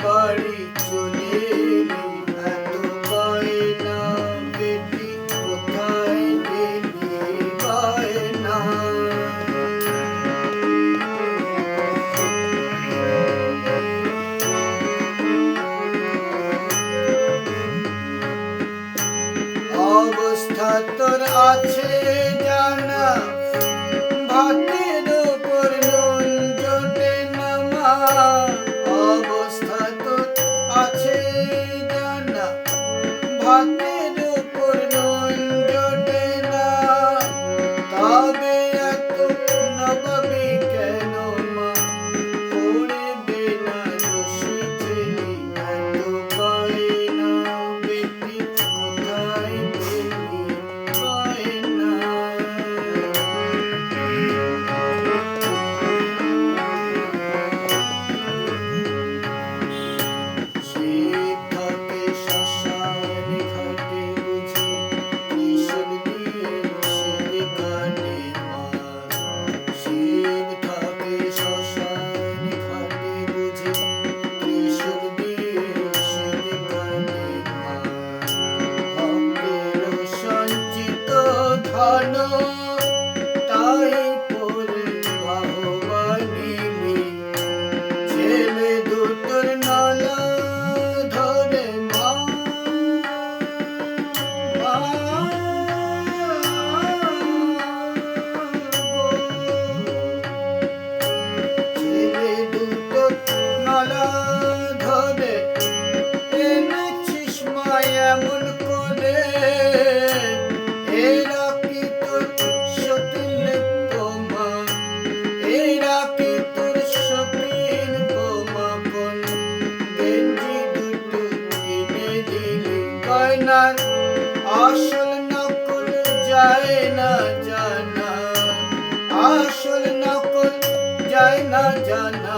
বাড়ি চলে এলি, এত বায়না বেটি কোথায় গেলি বায়না। অবস্থা তোর আছে জানা, ভাতের উপর নুন জোটে না মা। অবস্থা তোর আছে জানা, ভাতের উপর নুন জোটে না। তবে এত নবাবি কেন মা, পড়বে না দোষী ছেলে, এত বায়না বেটি কোথায় গেলি বায়না। শিব থাকে শ্মশান ঘাটে বুঝি, ত্রিশূল দিয়ে শিব কাটে মা। শিব থাকে শ্মশান ঘাটে বুঝি, ত্রিশূল দিয়ে শিব কাটে মা। ভক্তের সঞ্চিত ধন তাই পরে বাহবা নিলি, ছেলে দুটোর নলা ধরে মা। ছেলে দুটো নলা ধরে এনেছিস মা এমন করে, এরা কি তোর সতীন মা, এরা কি তোর সতীন মা। কোন গেঞ্জি দুটো কিনে দিলি গয়নার, আসল নকল যায় না জানা, আসল নকল যায় না জানা।